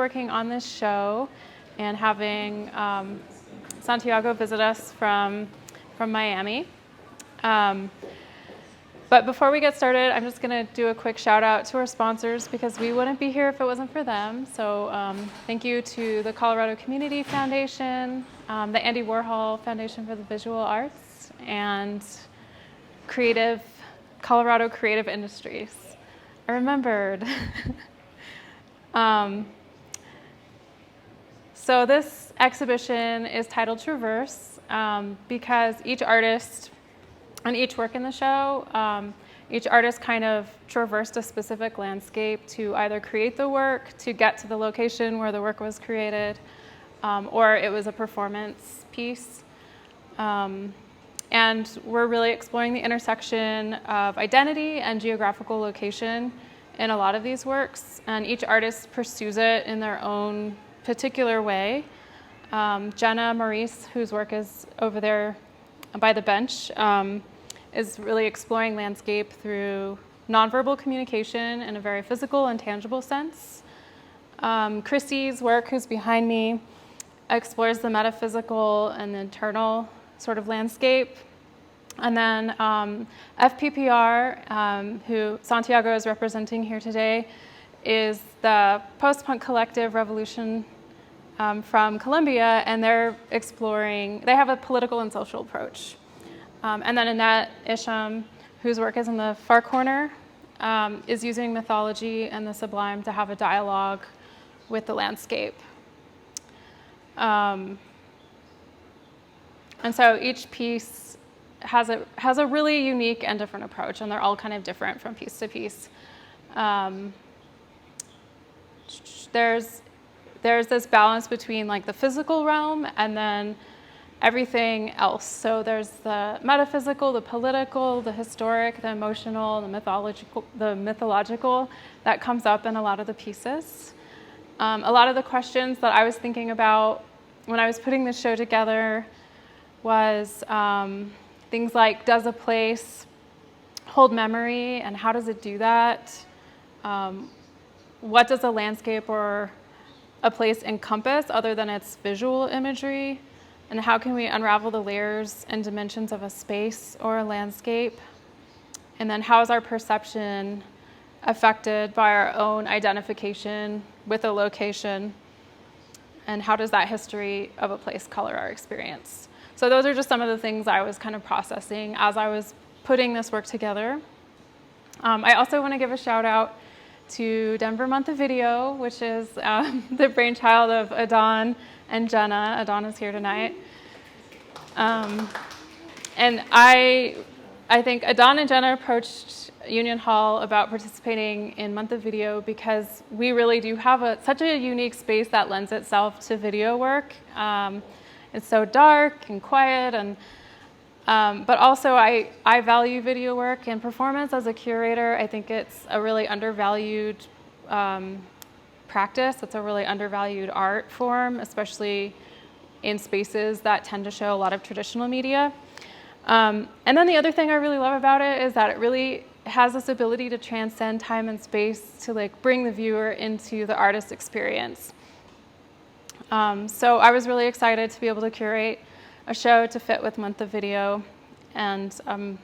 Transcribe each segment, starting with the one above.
working on this show and having Santiago visit us from Miami. But before we get started, I'm just going to do a quick shout out to our sponsors because we wouldn't be here if it wasn't for them. So thank you to the Colorado Community Foundation, the Andy Warhol Foundation for the Visual Arts, and Colorado Creative Industries. I remembered. So this exhibition is titled Traverse because each artist and each work in the show, each artist kind of traversed a specific landscape to either create the work, to get to the location where the work was created, or it was a performance piece. And we're really exploring the intersection of identity and geographical location in a lot of these works, and each artist pursues it in their own particular way. Jenna Maurice, whose work is over there by the bench, is really exploring landscape through nonverbal communication in a very physical and tangible sense. Chrissy's work, who's behind me, explores the metaphysical and the internal sort of landscape. And then FPPR, who Santiago is representing here today, is the post-punk collective revolution from Colombia, and they have a political and social approach. And then Annette Isham, whose work is in the far corner, is using mythology and the sublime to have a dialogue with the landscape. And so each piece has a really unique and different approach, and they're all kind of different from piece to piece. There's this balance between like the physical realm and then everything else. So there's the metaphysical, the political, the historic, the emotional, the mythological that comes up in a lot of the pieces. A lot of the questions that I was thinking about when I was putting this show together was things like, does a place hold memory, and how does it do that? What does a landscape or a place encompass other than its visual imagery? And how can we unravel the layers and dimensions of a space or a landscape? And then how is our perception affected by our own identification with a location? And how does that history of a place color our experience? So those are just some of the things I was kind of processing as I was putting this work together. I also want to give a shout out to Denver Montevideo, which is the brainchild of Adon and Jenna. Adon is here tonight. And I think Adon and Jenna approached Union Hall about participating in Montevideo because we really do have such a unique space that lends itself to video work. It's so dark and quiet, and but also I value video work and performance as a curator. I think it's a really undervalued practice. It's a really undervalued art form, especially in spaces that tend to show a lot of traditional media. And then the other thing I really love about it is that it really has this ability to transcend time and space to like bring the viewer into the artist's experience. So I was really excited to be able to curate a show to fit with Montevideo. And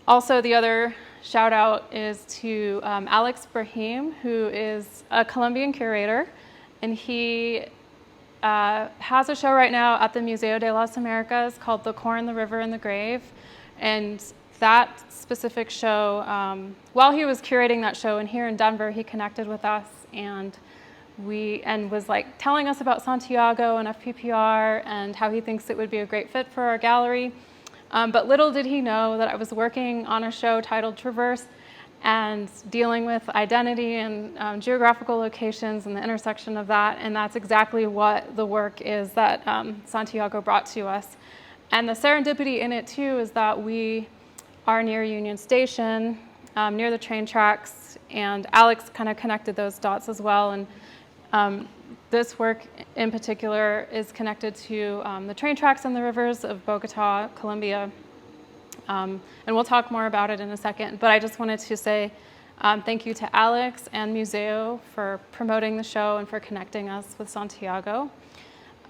also the other shout out is to Alex Brahim, who is a Colombian curator, and he has a show right now at the Museo de las Americas called The Corn, the River, and the Grave. And that specific show, while he was curating that show, and here in Denver, he connected with us and was like telling us about Santiago and FPPR and how he thinks it would be a great fit for our gallery. But little did he know that I was working on a show titled Traverse and dealing with identity and geographical locations and the intersection of that. And that's exactly what the work is that Santiago brought to us. And the serendipity in it too is that we are near Union Station, near the train tracks, and Alex kind of connected those dots as well. And this work in particular is connected to the train tracks and the rivers of Bogota, Colombia. And we'll talk more about it in a second, but I just wanted to say Thank you to Alex and Museo for promoting the show and for connecting us with Santiago.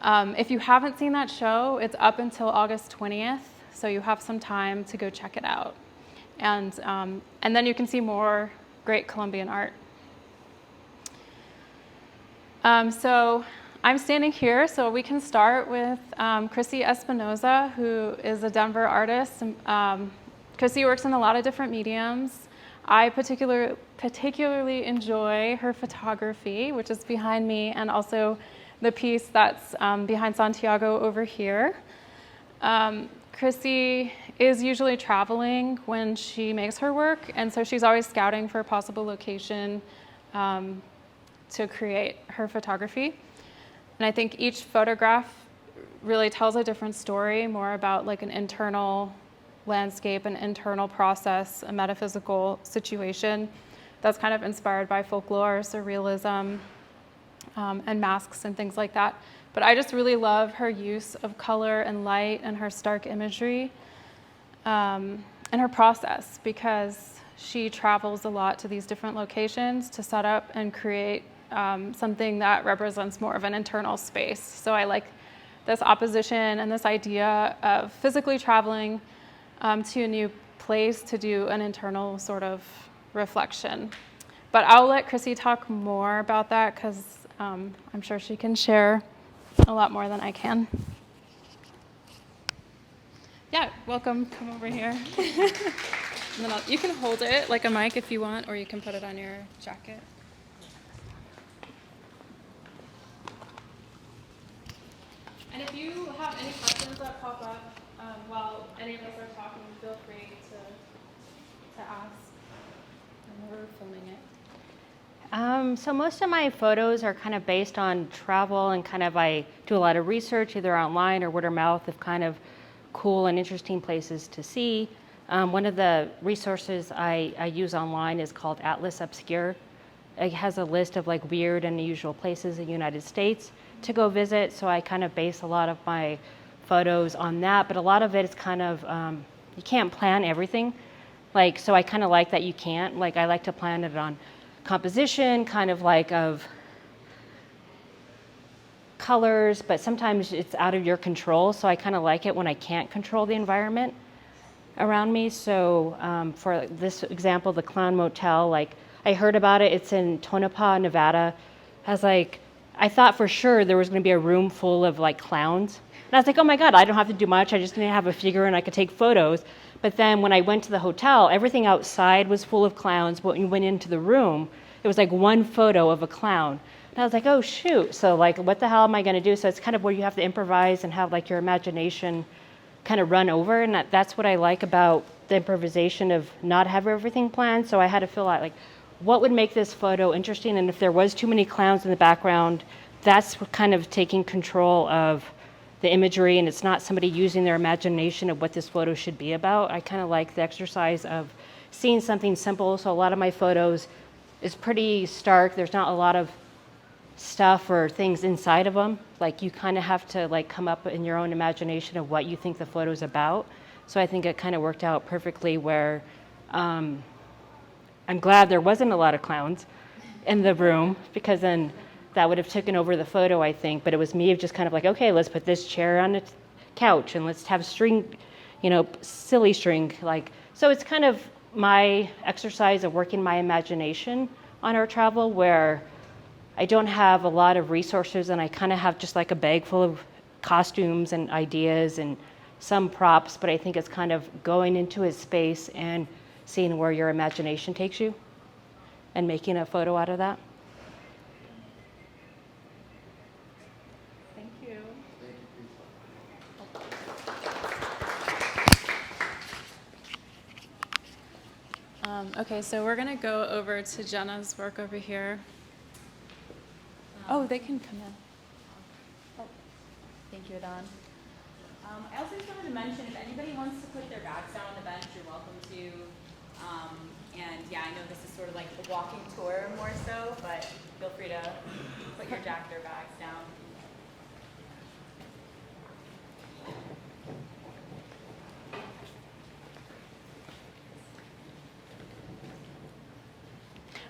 If you haven't seen that show, it's up until August 20th, so you have some time to go check it out. And then you can see more great Colombian art. So I'm standing here, so we can start with Chrissy Espinoza, who is a Denver artist. Chrissy works in a lot of different mediums. I particularly enjoy her photography, which is behind me, and also the piece that's behind Santiago over here. Chrissy is usually traveling when she makes her work, and so she's always scouting for a possible location to create her photography. And I think each photograph really tells a different story, more about like an internal landscape, an internal process, a metaphysical situation that's kind of inspired by folklore, surrealism, and masks and things like that. But I just really love her use of color and light and her stark imagery and her process, because she travels a lot to these different locations to set up and create something that represents more of an internal space. So I like this opposition and this idea of physically traveling to a new place to do an internal sort of reflection. But I'll let Chrissy talk more about that, because I'm sure she can share a lot more than I can. Yeah, welcome. Come over here. And then you can hold it like a mic if you want, or you can put it on your jacket. And if you have any questions that pop up while any of us are talking, feel free to ask. And we're filming it. So most of my photos are kind of based on travel, and kind of I do a lot of research either online or word of mouth of kind of cool and interesting places to see. One of the resources I use online is called Atlas Obscure. It has a list of like weird and unusual places in the United States to go visit, so I kind of base a lot of my photos on that, but a lot of it is kind of, you can't plan everything. Like, so I kind of like that you can't. Like, I like to plan it on composition, kind of like of colors, but sometimes it's out of your control, so I kind of like it when I can't control the environment around me. So for this example, the Clown Motel, like I heard about it, it's in Tonopah, Nevada. I thought for sure there was going to be a room full of like clowns. And I was like, oh my God, I don't have to do much. I just need to have a figure and I could take photos. But then when I went to the hotel, everything outside was full of clowns. But when you went into the room, it was like one photo of a clown. And I was like, oh shoot. So like, what the hell am I going to do? So it's kind of where you have to improvise and have like your imagination kind of run over. And that's what I like about the improvisation of not having everything planned. So I had to feel like what would make this photo interesting? And if there was too many clowns in the background, that's kind of taking control of the imagery, and it's not somebody using their imagination of what this photo should be about. I kind of like the exercise of seeing something simple. So a lot of my photos is pretty stark. There's not a lot of stuff or things inside of them. Like you kind of have to like come up in your own imagination of what you think the photo's about. So I think it kind of worked out perfectly where I'm glad there wasn't a lot of clowns in the room, because then that would have taken over the photo, I think. But it was me just kind of like, okay, let's put this chair on the couch and let's have string, silly string. So it's kind of my exercise of working my imagination on our travel, where I don't have a lot of resources and I kind of have just like a bag full of costumes and ideas and some props, but I think it's kind of going into his space and seeing where your imagination takes you and making a photo out of that. Thank you. Okay, so we're going to go over to Jenna's work over here. They can come in. Thank you, Adon. I also just wanted to mention, if anybody wants to put their bags down on the bench, you're welcome to. And yeah, I know this is sort of like a walking tour more so, but feel free to put your jacket or bags down.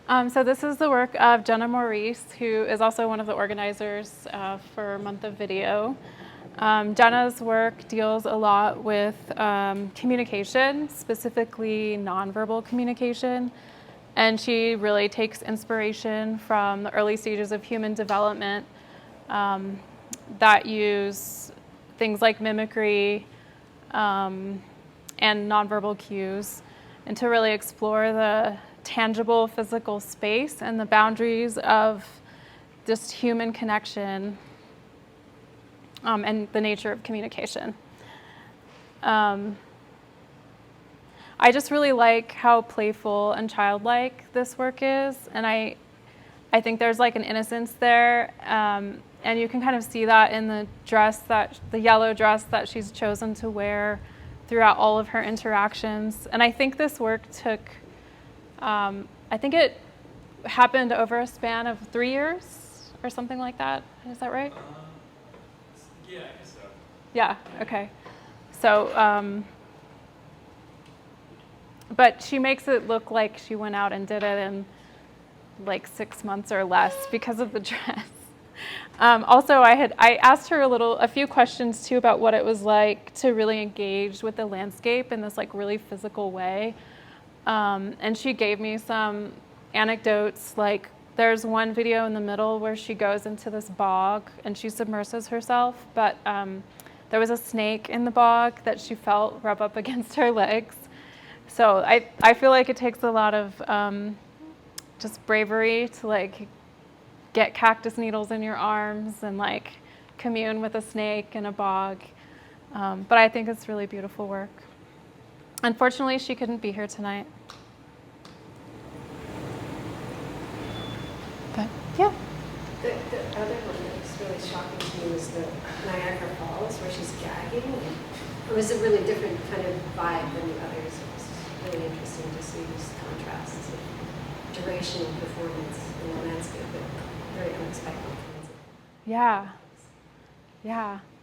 So this is the work of Jenna Maurice, who is also one of the organizers for Month of Video. Jenna's work deals a lot with communication, specifically nonverbal communication, and she really takes inspiration from the early stages of human development that use things like mimicry and nonverbal cues, and to really explore the tangible physical space and the boundaries of just human connection and the nature of communication. I just really like how playful and childlike this work is, and I think there's like an innocence there, and you can kind of see that in the yellow dress that she's chosen to wear throughout all of her interactions. And I think this work took, I think it happened over a span of 3 years or something like that. Is that right? Yeah, I guess so. Yeah, okay. So, but she makes it look like she went out and did it in like 6 months or less because of the dress. Also, I asked her a few questions too about what it was like to really engage with the landscape in this like really physical way. And she gave me some anecdotes, like there's one video in the middle where she goes into this bog and she submerses herself, but there was a snake in the bog that she felt rub up against her legs. So I feel like it takes a lot of just bravery to like get cactus needles in your arms and like commune with a snake in a bog. But I think it's really beautiful work. Unfortunately, she couldn't be here tonight. But yeah. The other one that was really shocking to me was the Niagara Falls, where she's gagging. It was a really different kind of vibe than the others. It was really interesting to see these contrasts of duration and performance in the landscape, but very unexpected. Yeah.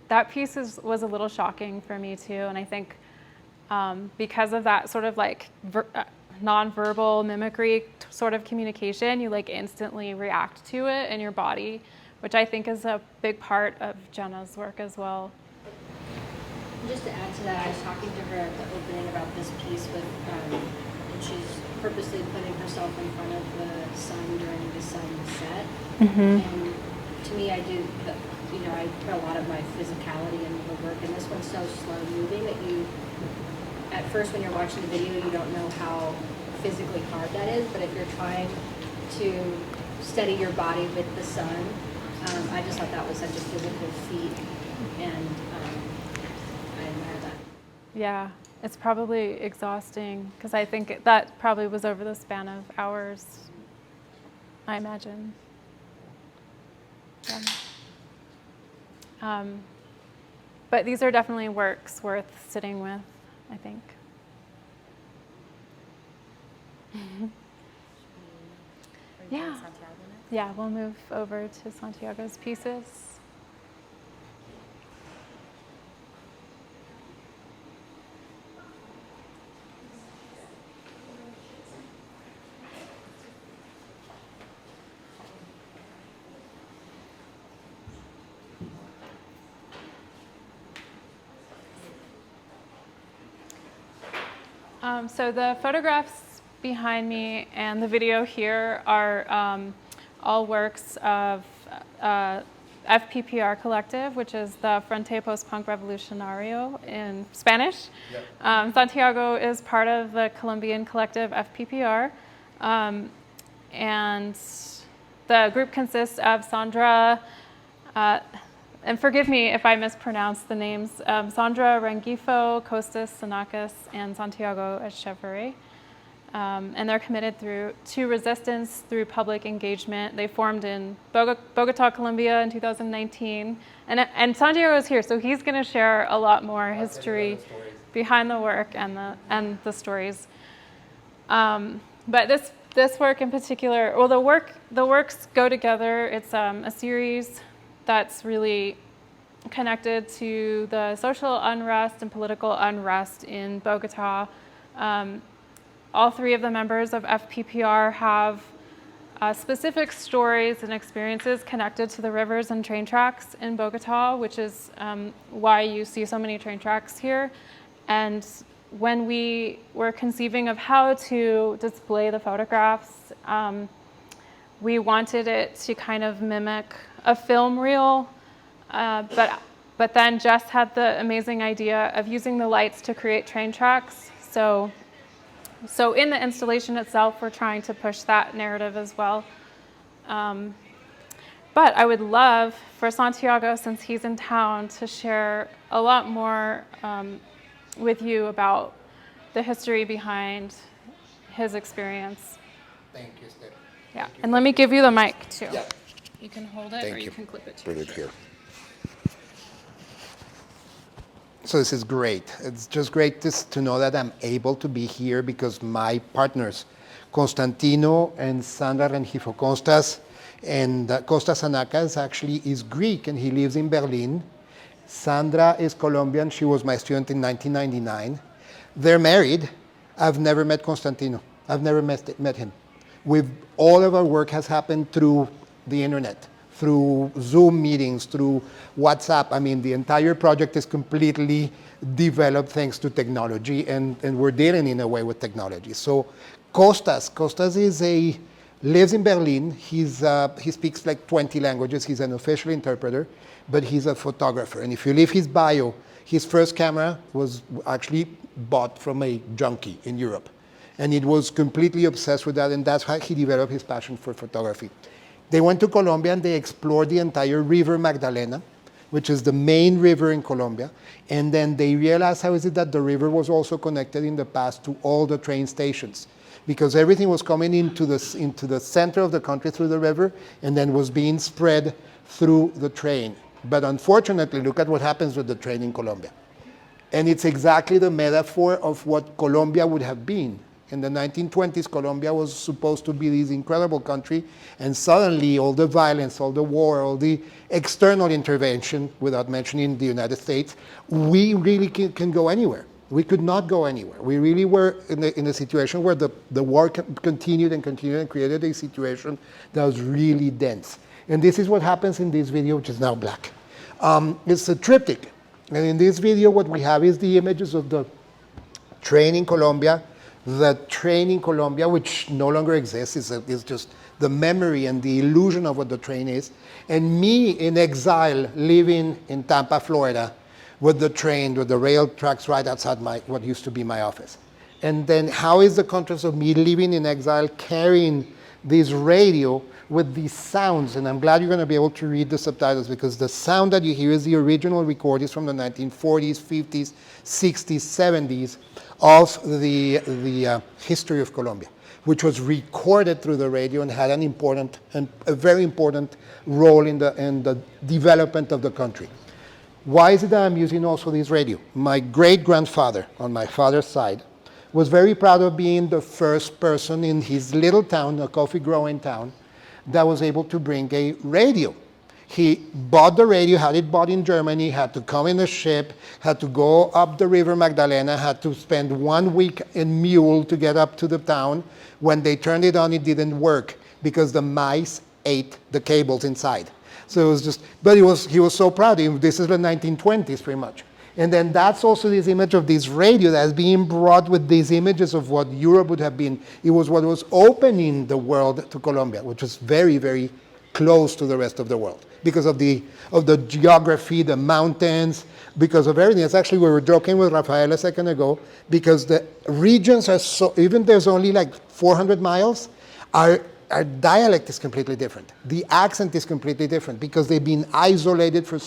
That piece was a little shocking for me too, and I think because of that sort of like nonverbal mimicry sort of communication, you like instantly react to it in your body, which I think is a big part of Jenna's work as well. Just to add to that, I was talking to her at the opening about this piece with, and she's purposely putting herself in front of the sun during the sunset. And to me, I put a lot of my physicality into the work, and this one's so slow moving that at first when you're watching the video, you don't know how physically hard that is, but if you're trying to steady your body with the sun, I just thought that was such a physical feat, and I admire that. Yeah, it's probably exhausting because I think that probably was over the span of hours, I imagine. Yeah. But these are definitely works worth sitting with, I think. Yeah. Yeah, we'll move over to Santiago's pieces. So the photographs behind me and the video here are all works of FPPR collective, which is the Frente Post Punk Revolucionario in Spanish. Yep. Santiago is part of the Colombian collective FPPR. And the group consists of Sandra, and forgive me if I mispronounce the names, Sandra Rengifo, Costas Sanakis, and Santiago Echeverry. And they're committed to resistance through public engagement. They formed in Bogota, Colombia in 2019. And Santiago is here, so he's going to share a lot more history behind the work and the stories. But this work in particular, well, the works go together. It's a series that's really connected to the social unrest and political unrest in Bogota. All three of the members of FPPR have specific stories and experiences connected to the rivers and train tracks in Bogota, which is why you see so many train tracks here. And when we were conceiving of how to display the photographs, we wanted it to kind of mimic a film reel, but then Jess had the amazing idea of using the lights to create train tracks. So in the installation itself, we're trying to push that narrative as well. But I would love for Santiago, since he's in town, to share a lot more with you about the history behind his experience. Thank you, Esther. Yeah, and let me give you the mic too. Yeah. You can hold it Thank or you you. can clip it to Put it here. So this is great. It's just great to know that I'm able to be here because my partners, Constantino and Sandra Rengifo Costas, and Costas Anacas actually is Greek and he lives in Berlin. Sandra is Colombian. She was my student in 1999. They're married. I've never met Constantino. I've never met him. All of our work has happened through the internet, through Zoom meetings, through WhatsApp. I mean, the entire project is completely developed thanks to technology, and we're dealing in a way with technology. So Costas lives in Berlin. He speaks like 20 languages. He's an official interpreter, but he's a photographer. And if you leave his bio, his first camera was actually bought from a junkie in Europe. And he was completely obsessed with that, and that's how he developed his passion for photography. They went to Colombia and they explored the entire river Magdalena, which is the main river in Colombia. And then they realized how is it that the river was also connected in the past to all the train stations, because everything was coming into the center of the country through the river and then was being spread through the train. But unfortunately, look at what happens with the train in Colombia. And it's exactly the metaphor of what Colombia would have been. In the 1920s, Colombia was supposed to be this incredible country, and suddenly all the violence, all the war, all the external intervention, without mentioning the United States, we really can go anywhere. We could not go anywhere. We really were in a situation where the war continued and created a situation that was really dense. And this is what happens in this video, which is now black. It's a triptych. And in this video, what we have is the images of the train in Colombia, which no longer exists, is just the memory and the illusion of what the train is, and me in exile living in Tampa, Florida, with the train, with the rail tracks right outside what used to be my office. And then how is the contrast of me living in exile carrying this radio with these sounds? And I'm glad you're going to be able to read the subtitles, because the sound that you hear is the original recordings from the 1940s, 50s, 60s, 70s of the history of Colombia, which was recorded through the radio and had a very important role in the development of the country. Why is it that I'm using also this radio? My great-grandfather on my father's side was very proud of being the first person in his little town, a coffee-growing town, that was able to bring a radio. He bought the radio, had it bought in Germany, had to come in a ship, had to go up the river Magdalena, had to spend 1 week in mule to get up to the town. When they turned it on, it didn't work because the mice ate the cables inside. So it was just, but he was so proud. This is the 1920s pretty much. And then that's also this image of this radio that's being brought with these images of what Europe would have been. It was what was opening the world to Colombia, which was very, very close to the rest of the world because of the geography, the mountains, because of everything. It's actually, we were joking with Rafael a second ago, because the regions are so, even there's only like 400 miles, our dialect is completely different. The accent is completely different because they've been isolated for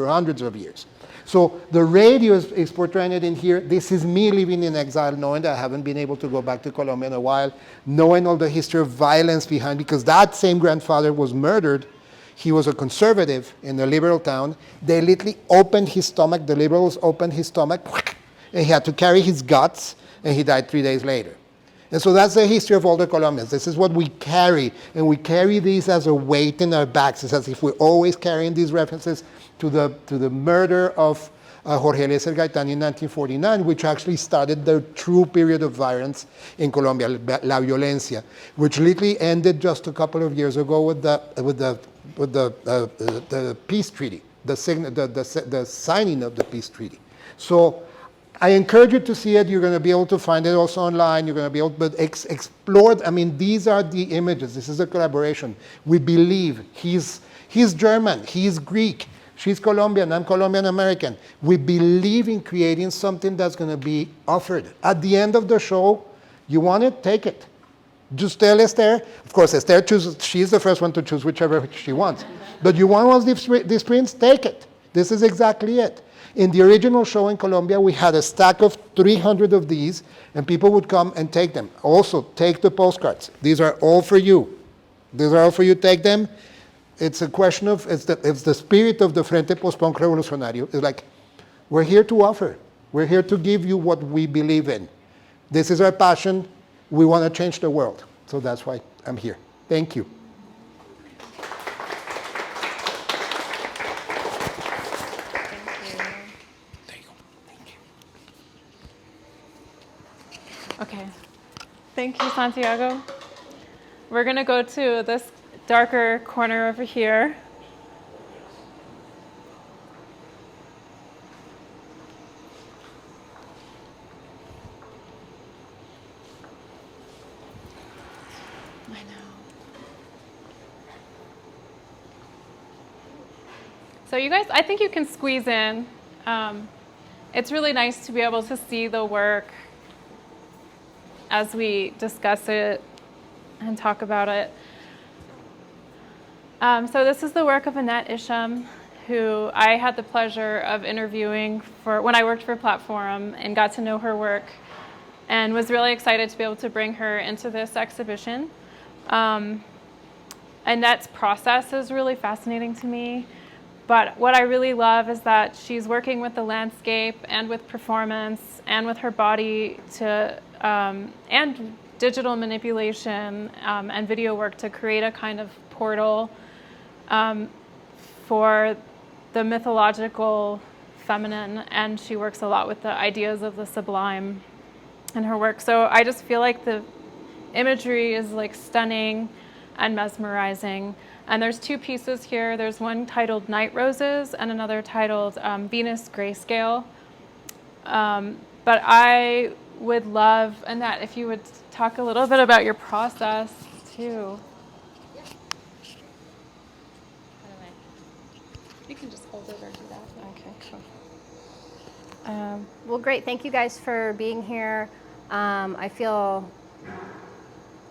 hundreds of years. So the radio is portraying it in here. This is me living in exile, knowing that I haven't been able to go back to Colombia in a while, knowing all the history of violence behind, because that same grandfather was murdered. He was a conservative in a liberal town. They literally opened his stomach, the liberals opened his stomach, and he had to carry his guts, and he died 3 days later. And so that's the history of all the Colombians. This is what we carry, and we carry these as a weight in our backs. It's as if we're always carrying these references to the murder of Jorge Eliezer Gaitán in 1949, which actually started the true period of violence in Colombia, La Violencia, which literally ended just a couple of years ago with the peace treaty, the signing of the peace treaty. So I encourage you to see it. You're going to be able to find it also online. You're going to be able to explore. I mean, these are the images. This is a collaboration. We believe he's German, he's Greek, she's Colombian, I'm Colombian American. We believe in creating something that's going to be offered. At the end of the show, you want it, take it. Just tell Esther. Of course, Esther chooses. She's the first one to choose whichever she wants. But you want one of these prints, take it. This is exactly it. In the original show in Colombia, we had a stack of 300 of these, and people would come and take them. Also, take the postcards. These are all for you. These are all for you. Take them. It's a question of, it's the spirit of the Frente Post Punk Revolucionario. It's like, we're here to offer. We're here to give you what we believe in. This is our passion. We want to change the world. So that's why I'm here. Thank you. Okay. Thank you, Santiago. We're going to go to this darker corner over here. I know. So you guys, I think you can squeeze in. It's really nice to be able to see the work as we discuss it and talk about it. So this is the work of Annette Isham, who I had the pleasure of interviewing for when I worked for Platform and got to know her work and was really excited to be able to bring her into this exhibition. Annette's process is really fascinating to me, but what I really love is that she's working with the landscape and with performance and with her body to and digital manipulation and video work to create a kind of portal for the mythological feminine, and she works a lot with the ideas of the sublime in her work. So I just feel like the imagery is like stunning and mesmerizing. And there's two pieces here. There's one titled Night Roses and another titled Venus Grayscale. But I would love, Annette, if you would talk a little bit about your process too. Yeah. You can just hold it or do that. Okay, cool. Well, great. Thank you guys for being here. I feel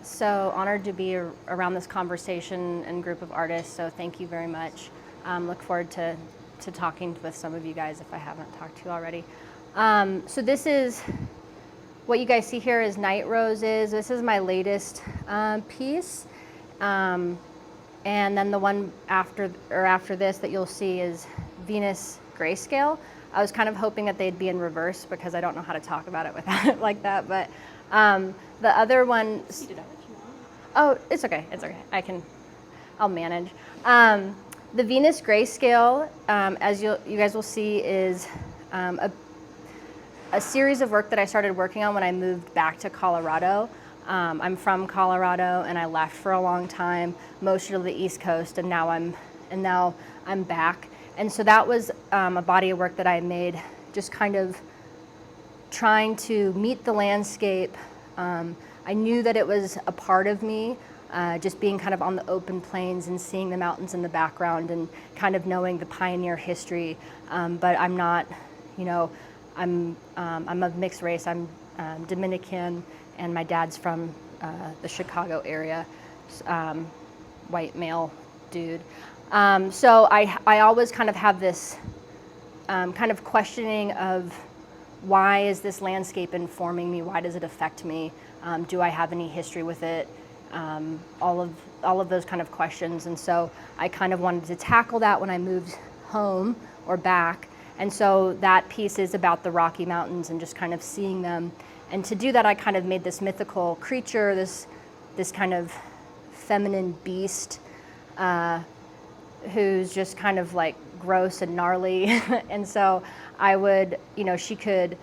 so honored to be around this conversation and group of artists, so thank you very much. Look forward to talking with some of you guys if I haven't talked to you already. So this is, what you guys see here is Night Roses. This is my latest piece. And then the one after this that you'll see is Venus Grayscale. I was kind of hoping that they'd be in reverse because I don't know how to talk about it without it like that. But the other one, oh, it's okay. It's okay. I'll manage. The Venus Grayscale, as you guys will see, is a series of work that I started working on when I moved back to Colorado. I'm from Colorado, and I left for a long time, mostly to the East Coast, and now I'm back. And so that was a body of work that I made, just kind of trying to meet the landscape. I knew that it was a part of me, just being kind of on the open plains and seeing the mountains in the background and kind of knowing the pioneer history. But I'm not, I'm of mixed race. I'm Dominican, and my dad's from the Chicago area, white male dude. So I always kind of have this kind of questioning of why is this landscape informing me? Why does it affect me? Do I have any history with it? All of those kind of questions. And so I kind of wanted to tackle that when I moved home or back. And so that piece is about the Rocky Mountains and just kind of seeing them. And to do that, I kind of made this mythical creature, this kind of feminine beast. who's just kind of like gross and gnarly. And so I would, she could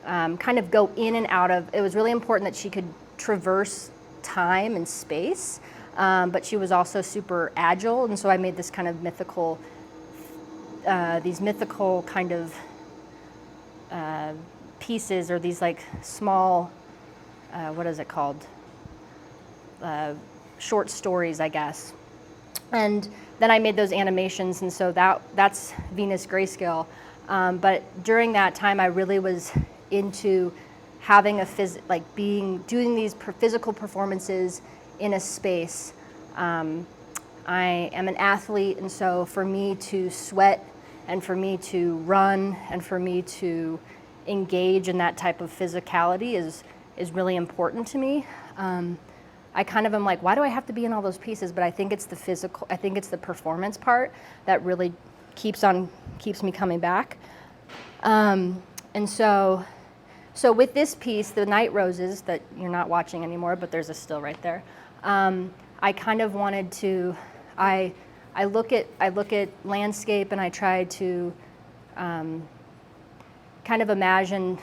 kind of go in and out of, it was really important that she could traverse time and space, but she was also super agile. And so I made this kind of mythical, these mythical kind of pieces, or these like small, what is it called? Short stories, I guess. And then I made those animations, and so that's Venus Grayscale. But during that time, I really was into having doing these physical performances in a space. I am an athlete, and so for me to sweat and for me to run and for me to engage in that type of physicality is really important to me. I kind of am like, why do I have to be in all those pieces? But I think it's the performance part that really keeps me coming back. And so with this piece, the Night Roses, that you're not watching anymore, but there's a still right there. I kind of wanted to, I look at landscape and I try to kind of imagine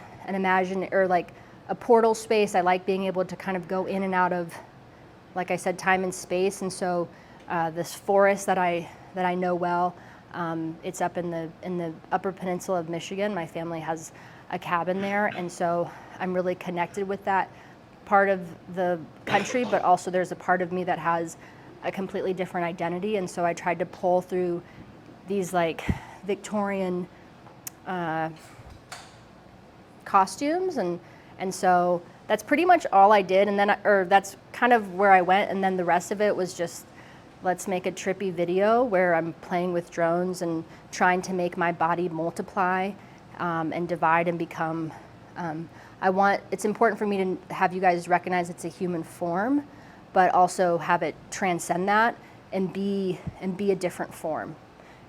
or like a portal space. I like being able to kind of go in and out of, like I said, time and space. And so this forest that I know well, it's up in the Upper Peninsula of Michigan. My family has a cabin there, and so I'm really connected with that part of the country, but also there's a part of me that has a completely different identity. And so I tried to pull through these like Victorian costumes, and so that's pretty much all I did. And then that's kind of where I went, and then the rest of it was just, let's make a trippy video where I'm playing with drones and trying to make my body multiply and divide and become, it's important for me to have you guys recognize it's a human form, but also have it transcend that and be a different form.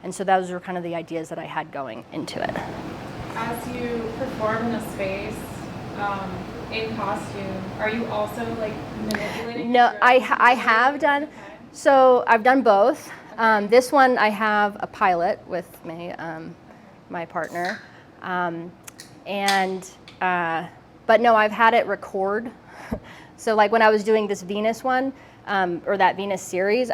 And so those were kind of the ideas that I had going into it. As you perform in a space, in costume, are you also like manipulating? No, I have done. Okay. So I've done both. This one I have a pilot with me, my partner, but no, I've had it record. So like when I was doing this Venus one, or that Venus series,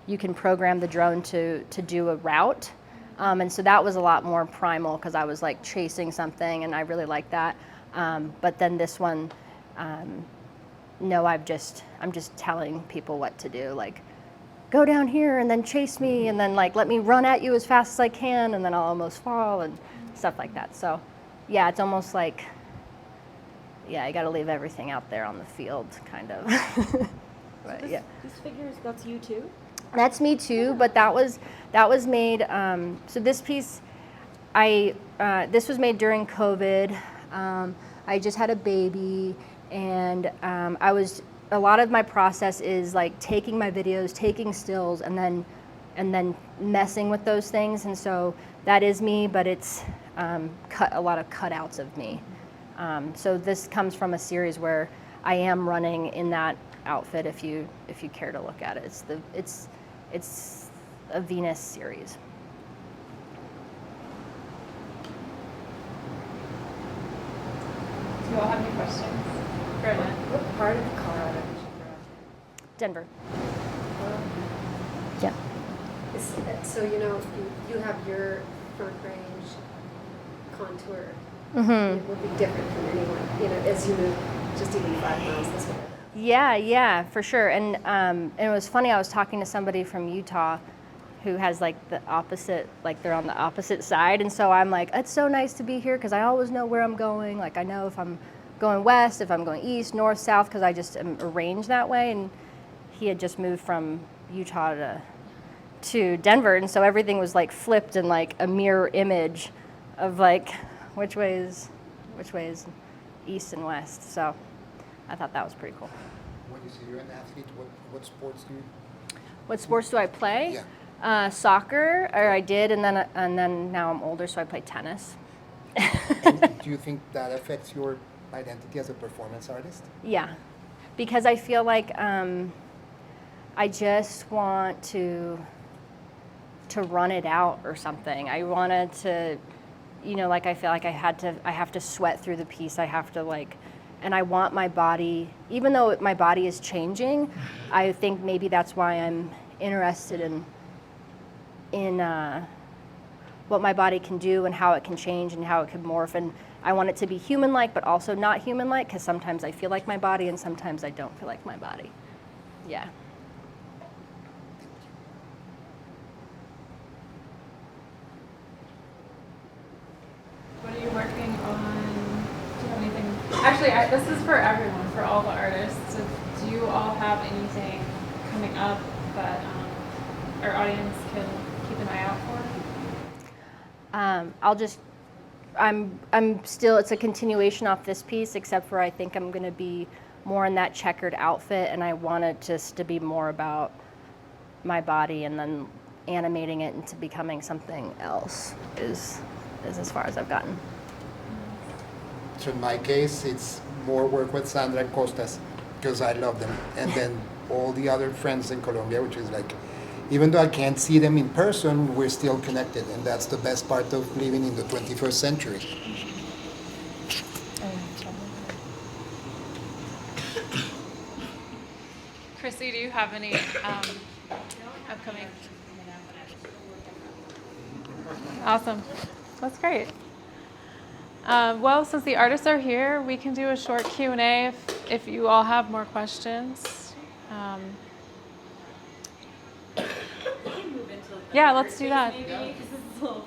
you can program the drone to do a route. And so that was a lot more primal because I was like chasing something, and I really liked that. But then this one, no, I'm just telling people what to do, like go down here and then chase me and then like let me run at you as fast as I can and then I'll almost fall and stuff like that. So yeah, it's almost like, yeah, I got to leave everything out there on the field, kind of. But, so yeah. These figures, that's you too? That's me too, but that was made. So this piece, this was made during COVID. I just had a baby, and a lot of my process is like taking my videos, taking stills, and then messing with those things. And so that is me, but it's a lot of cutouts of me. So this comes from a series where I am running in that outfit. If you care to look at it, it's a Venus series. Do you all have any questions for Annette? What part of Colorado did you grow up in? Denver. Yeah. So you have your front range contour. Mm-hmm. It would be different from anyone, as you move just even 5 miles this way. Yeah, for sure. And it was funny, I was talking to somebody from Utah who has like the opposite, like they're on the opposite side. And so I'm like, it's so nice to be here because I always know where I'm going. Like I know if I'm going west, if I'm going east, north, south, because I just am arranged that way. And he had just moved from Utah to Denver. And so everything was like flipped in like a mirror image of like, which way is east and west. So I thought that was pretty cool. When you say you're an athlete, what sports do you? What sports do I play? Yeah. Soccer, or I did, and then now I'm older, so I play tennis. And do you think that affects your identity as a performance artist? Yeah, because I feel like I just want to to run it out or something. I wanted to, you know, like I feel like I have to sweat through the piece. I have to like, and I want my body, even though my body is changing, I think maybe that's why I'm interested in what my body can do and how it can change and how it can morph. And I want it to be human-like, but also not human-like, because sometimes I feel like my body and sometimes I don't feel like my body. Yeah. What are you working on? Do you have anything? Actually, this is for everyone, for all the artists. So do you all have anything coming up that our audience can keep an eye out for? I'm still, it's a continuation off this piece, except for I think I'm going to be more in that checkered outfit, and I want it just to be more about my body and then animating it into becoming something else is as far as I've gotten. So in my case, it's more work with Sandra and Costas, because I love them. And then all the other friends in Colombia, which is like, even though I can't see them in person, we're still connected. And that's the best part of living in the 21st century. Chrissy, do you have any upcoming? Awesome. That's great. Well, since the artists are here, we can do a short Q&A if you all have more questions. Yeah, let's do that. Maybe, 'cause this is a little